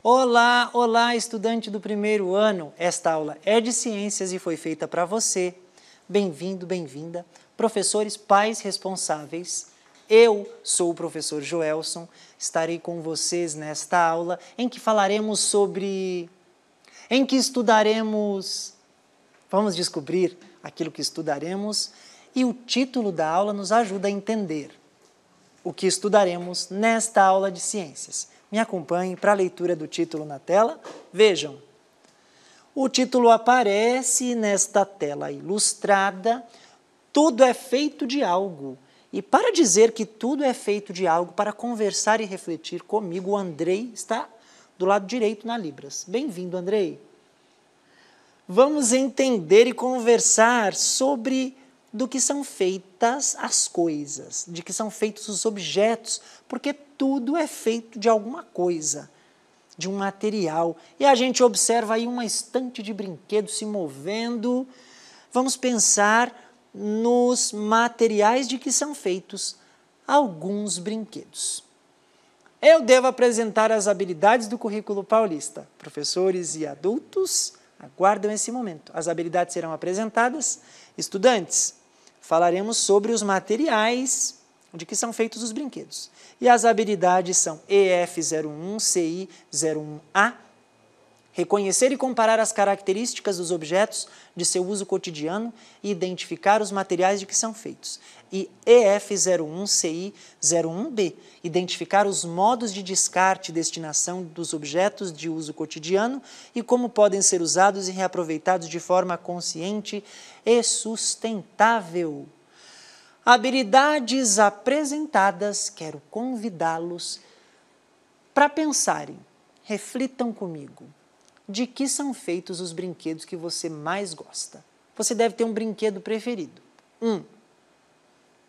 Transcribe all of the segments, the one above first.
Olá, olá, estudante do primeiro ano. Esta aula é de ciências e foi feita para você. Bem-vindo, bem-vinda. Professores, pais responsáveis. Eu sou o professor Joelson. Estarei com vocês nesta aula em que falaremos sobre... em que estudaremos... Vamos descobrir aquilo que estudaremos e o título da aula nos ajuda a entender o que estudaremos nesta aula de ciências. Me acompanhem para a leitura do título na tela. Vejam, o título aparece nesta tela ilustrada. Tudo é feito de algo. E para dizer que tudo é feito de algo, para conversar e refletir comigo, o Andrei está do lado direito na Libras. Bem-vindo, Andrei. Vamos entender e conversar sobre do que são feitas as coisas, de que são feitos os objetos, porque tudo é feito de alguma coisa, de um material. E a gente observa aí uma estante de brinquedos se movendo. Vamos pensar nos materiais de que são feitos alguns brinquedos. Eu devo apresentar as habilidades do currículo paulista. Professores e adultos aguardam esse momento. As habilidades serão apresentadas. Estudantes, falaremos sobre os materiais de que são feitos os brinquedos. E as habilidades são EF01, CI01A, reconhecer e comparar as características dos objetos de seu uso cotidiano e identificar os materiais de que são feitos. E EF01, CI01B, identificar os modos de descarte e destinação dos objetos de uso cotidiano e como podem ser usados e reaproveitados de forma consciente e sustentável. Habilidades apresentadas, quero convidá-los para pensarem, reflitam comigo. De que são feitos os brinquedos que você mais gosta? Você deve ter um brinquedo preferido.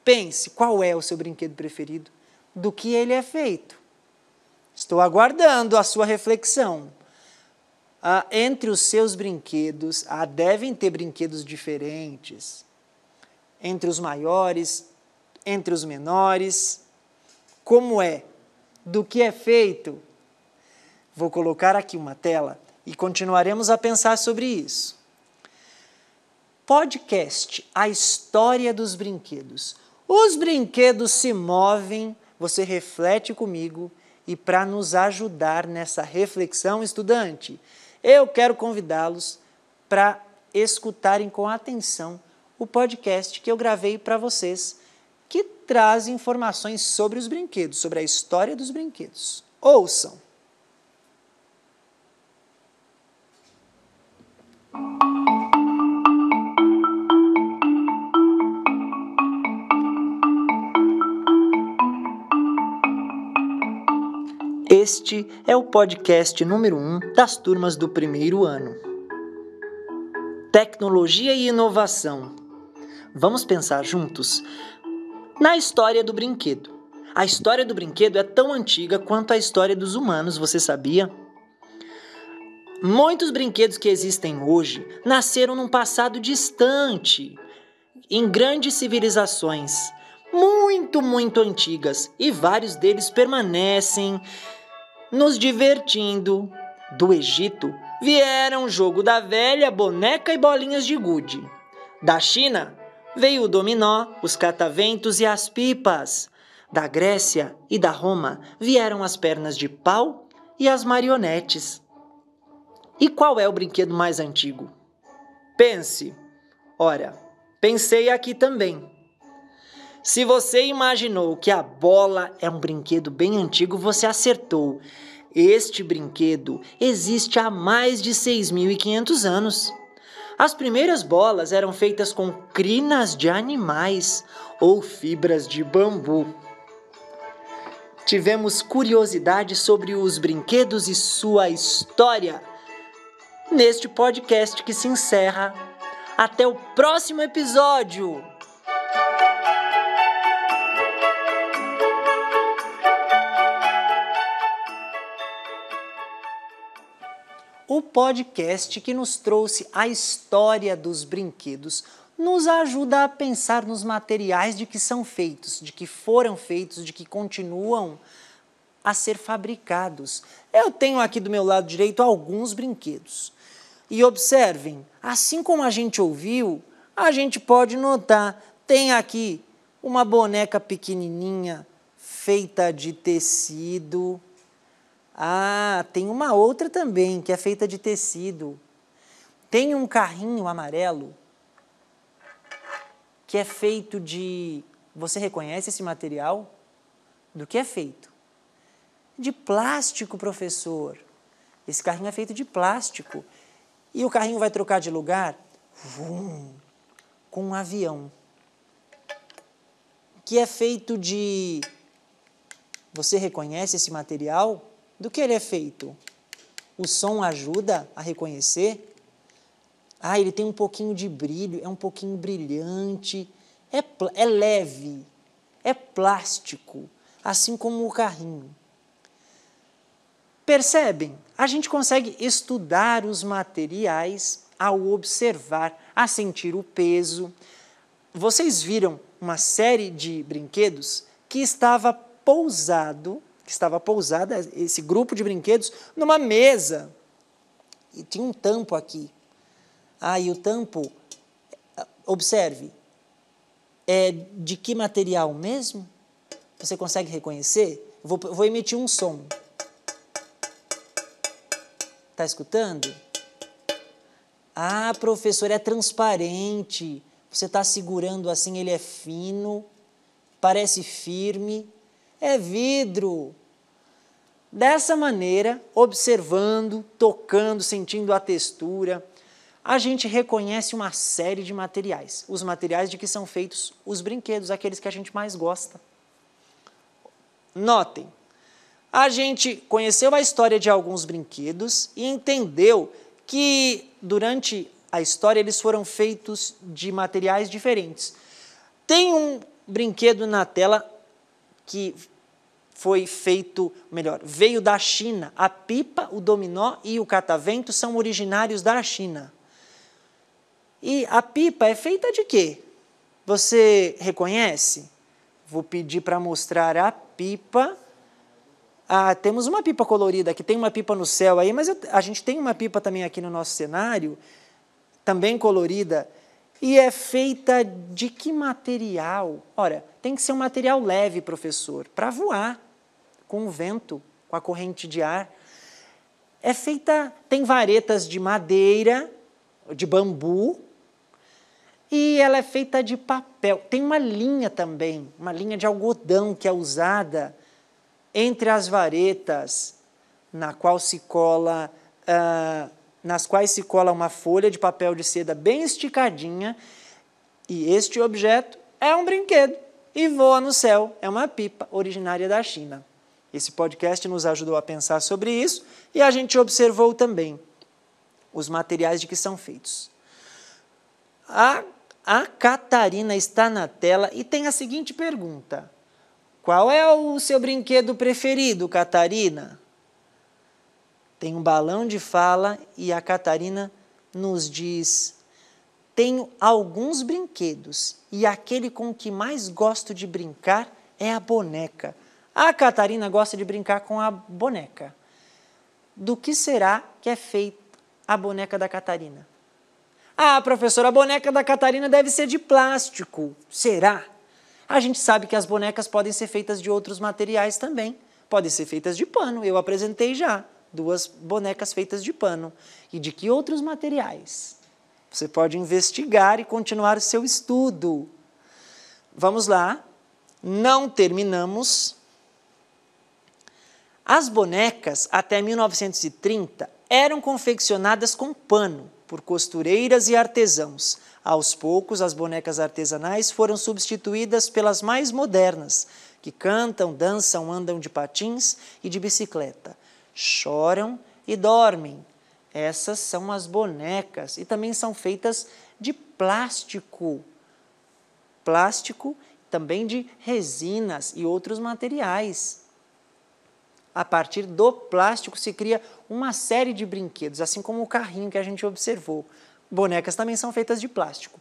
Pense, qual é o seu brinquedo preferido? Do que ele é feito? Estou aguardando a sua reflexão. Entre os seus brinquedos, devem ter brinquedos diferentes. Entre os maiores, entre os menores. Como é? Do que é feito? Vou colocar aqui uma tela e continuaremos a pensar sobre isso. Podcast, a história dos brinquedos. Os brinquedos se movem, você reflete comigo e para nos ajudar nessa reflexão, estudante, eu quero convidá-los para escutarem com atenção o podcast que eu gravei para vocês, que traz informações sobre os brinquedos, sobre a história dos brinquedos. Ouçam! Este é o podcast número 1 das turmas do primeiro ano. Tecnologia e inovação. Vamos pensar juntos na história do brinquedo. A história do brinquedo é tão antiga quanto a história dos humanos, você sabia? Muitos brinquedos que existem hoje nasceram num passado distante, em grandes civilizações, muito antigas, e vários deles permanecem nos divertindo. Do Egito vieram o jogo da velha, boneca e bolinhas de gude. Da China veio o dominó, os cataventos e as pipas. Da Grécia e da Roma vieram as pernas de pau e as marionetes. E qual é o brinquedo mais antigo? Pense. Ora, pensei aqui também. Se você imaginou que a bola é um brinquedo bem antigo, você acertou. Este brinquedo existe há mais de 6.500 anos. As primeiras bolas eram feitas com crinas de animais ou fibras de bambu. Tivemos curiosidade sobre os brinquedos e sua história neste podcast que se encerra. Até o próximo episódio! O podcast que nos trouxe a história dos brinquedos nos ajuda a pensar nos materiais de que são feitos, de que foram feitos, de que continuam a ser fabricados. Eu tenho aqui do meu lado direito alguns brinquedos. E observem, assim como a gente ouviu, a gente pode notar, tem aqui uma boneca pequenininha feita de tecido. Ah, tem uma outra também que é feita de tecido. Tem um carrinho amarelo que é feito de... Você reconhece esse material? Do que é feito? De plástico, professor. Esse carrinho é feito de plástico. E o carrinho vai trocar de lugar com um avião, que é feito de... Você reconhece esse material? Do que ele é feito? O som ajuda a reconhecer? Ah, ele tem um pouquinho de brilho, é um pouquinho brilhante, é leve, é plástico, assim como o carrinho. Percebem? A gente consegue estudar os materiais ao observar, a sentir o peso. Vocês viram uma série de brinquedos que estava pousada, esse grupo de brinquedos, numa mesa. E tinha um tampo aqui. Ah, e o tampo, observe, é de que material mesmo? Você consegue reconhecer? Vou emitir um som. Está escutando? Ah, professor, é transparente. Você está segurando assim, ele é fino, parece firme. É vidro. Dessa maneira, observando, tocando, sentindo a textura, a gente reconhece uma série de materiais. Os materiais de que são feitos os brinquedos, aqueles que a gente mais gosta. Notem, a gente conheceu a história de alguns brinquedos e entendeu que durante a história eles foram feitos de materiais diferentes. Tem um brinquedo na tela que foi feito, melhor, veio da China. A pipa, o dominó e o catavento são originários da China. E a pipa é feita de quê? Você reconhece? Vou pedir para mostrar a pipa. Ah, temos uma pipa colorida aqui, tem uma pipa no céu aí, mas a gente tem uma pipa também aqui no nosso cenário, também colorida, e é feita de que material? Ora, tem que ser um material leve, professor, para voar com o vento, com a corrente de ar. É feita, tem varetas de madeira, de bambu, e ela é feita de papel. Tem uma linha também, uma linha de algodão que é usada entre as varetas, nas quais se cola uma folha de papel de seda bem esticadinha, e este objeto é um brinquedo e voa no céu, é uma pipa originária da China. Esse podcast nos ajudou a pensar sobre isso e a gente observou também os materiais de que são feitos. A Catarina está na tela e tem a seguinte pergunta: qual é o seu brinquedo preferido, Catarina? Tem um balão de fala e a Catarina nos diz: tenho alguns brinquedos e aquele com que mais gosto de brincar é a boneca. A Catarina gosta de brincar com a boneca. Do que será que é feita a boneca da Catarina? Ah, professora, a boneca da Catarina deve ser de plástico. Será? A gente sabe que as bonecas podem ser feitas de outros materiais também. Podem ser feitas de pano, eu apresentei já 2 bonecas feitas de pano. E de que outros materiais? Você pode investigar e continuar o seu estudo. Vamos lá. Não terminamos. As bonecas, até 1930, eram confeccionadas com pano, por costureiras e artesãos. Aos poucos, as bonecas artesanais foram substituídas pelas mais modernas, que cantam, dançam, andam de patins e de bicicleta, choram e dormem. Essas são as bonecas e também são feitas de plástico. Plástico, também de resinas e outros materiais. A partir do plástico se cria uma série de brinquedos, assim como o carrinho que a gente observou. Bonecas também são feitas de plástico.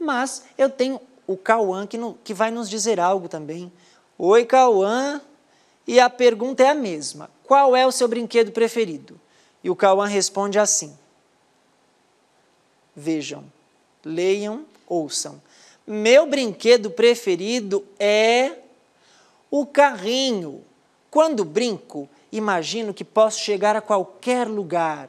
Mas eu tenho o Cauã que vai nos dizer algo também. Oi, Cauã! E a pergunta é a mesma. Qual é o seu brinquedo preferido? E o Cauã responde assim. Vejam, leiam, ouçam. Meu brinquedo preferido é o carrinho. Quando brinco, imagino que posso chegar a qualquer lugar.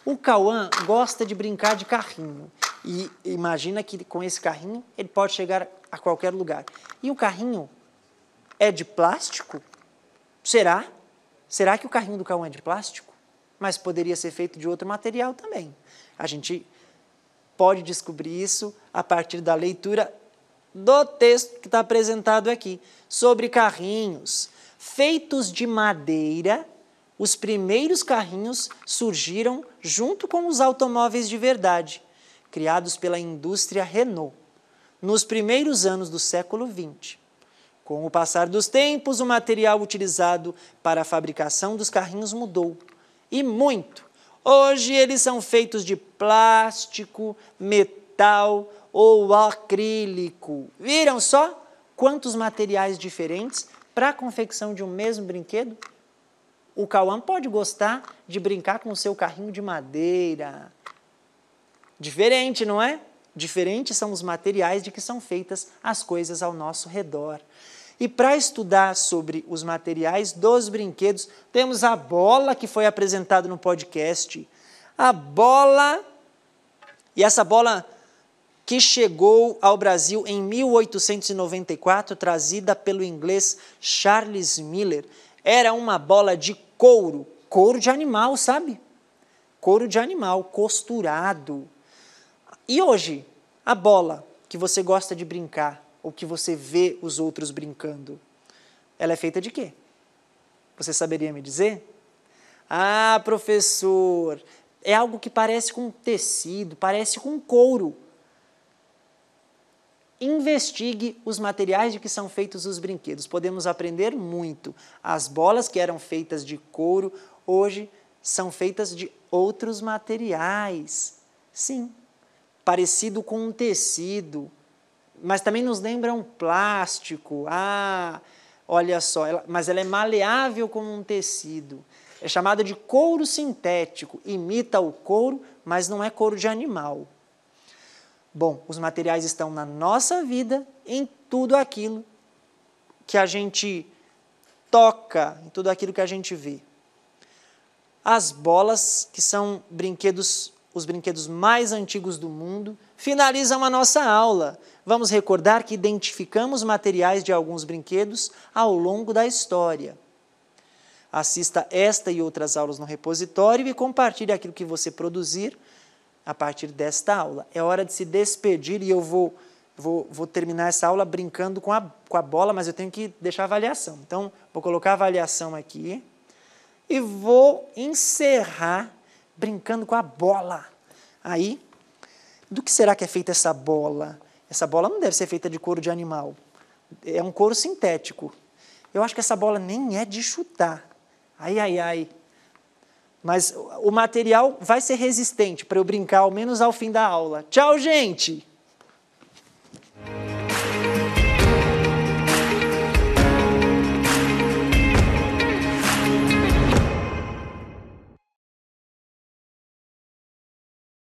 O Cauã gosta de brincar de carrinho. E imagina que com esse carrinho ele pode chegar a qualquer lugar. E o carrinho é de plástico? Será? Será que o carrinho do Cauã é de plástico? Mas poderia ser feito de outro material também. A gente pode descobrir isso a partir da leitura do texto que está apresentado aqui, sobre carrinhos. Feitos de madeira, os primeiros carrinhos surgiram junto com os automóveis de verdade, criados pela indústria Renault, nos primeiros anos do século XX. Com o passar dos tempos, o material utilizado para a fabricação dos carrinhos mudou, e muito. Hoje eles são feitos de plástico, metal ou acrílico. Viram só quantos materiais diferentes para a confecção de um mesmo brinquedo? O Cauã pode gostar de brincar com o seu carrinho de madeira. Diferente, não é? Diferentes são os materiais de que são feitas as coisas ao nosso redor. E para estudar sobre os materiais dos brinquedos, temos a bola que foi apresentada no podcast. A bola, e essa bola que chegou ao Brasil em 1894, trazida pelo inglês Charles Miller, era uma bola de couro, couro de animal, sabe? Couro de animal, costurado. E hoje, a bola que você gosta de brincar, ou que você vê os outros brincando, ela é feita de quê? Você saberia me dizer? Ah, professor, é algo que parece com tecido, parece com couro. Investigue os materiais de que são feitos os brinquedos. Podemos aprender muito. As bolas que eram feitas de couro, hoje são feitas de outros materiais. Sim, parecido com um tecido, mas também nos lembra um plástico. Ah, olha só, mas ela é maleável como um tecido. É chamada de couro sintético. Imita o couro, mas não é couro de animal. Bom, os materiais estão na nossa vida, em tudo aquilo que a gente toca, em tudo aquilo que a gente vê. As bolas, que são os brinquedos mais antigos do mundo, finalizam a nossa aula. Vamos recordar que identificamos materiais de alguns brinquedos ao longo da história. Assista esta e outras aulas no repositório e compartilhe aquilo que você produzir a partir desta aula. É hora de se despedir e eu vou terminar essa aula brincando com a bola, mas eu tenho que deixar a avaliação. Então, vou colocar a avaliação aqui e vou encerrar brincando com a bola. Aí, do que será que é feita essa bola? Essa bola não deve ser feita de couro de animal. É um couro sintético. Eu acho que essa bola nem é de chutar. Ai, ai, ai. Mas o material vai ser resistente para eu brincar ao menos ao fim da aula. Tchau, gente!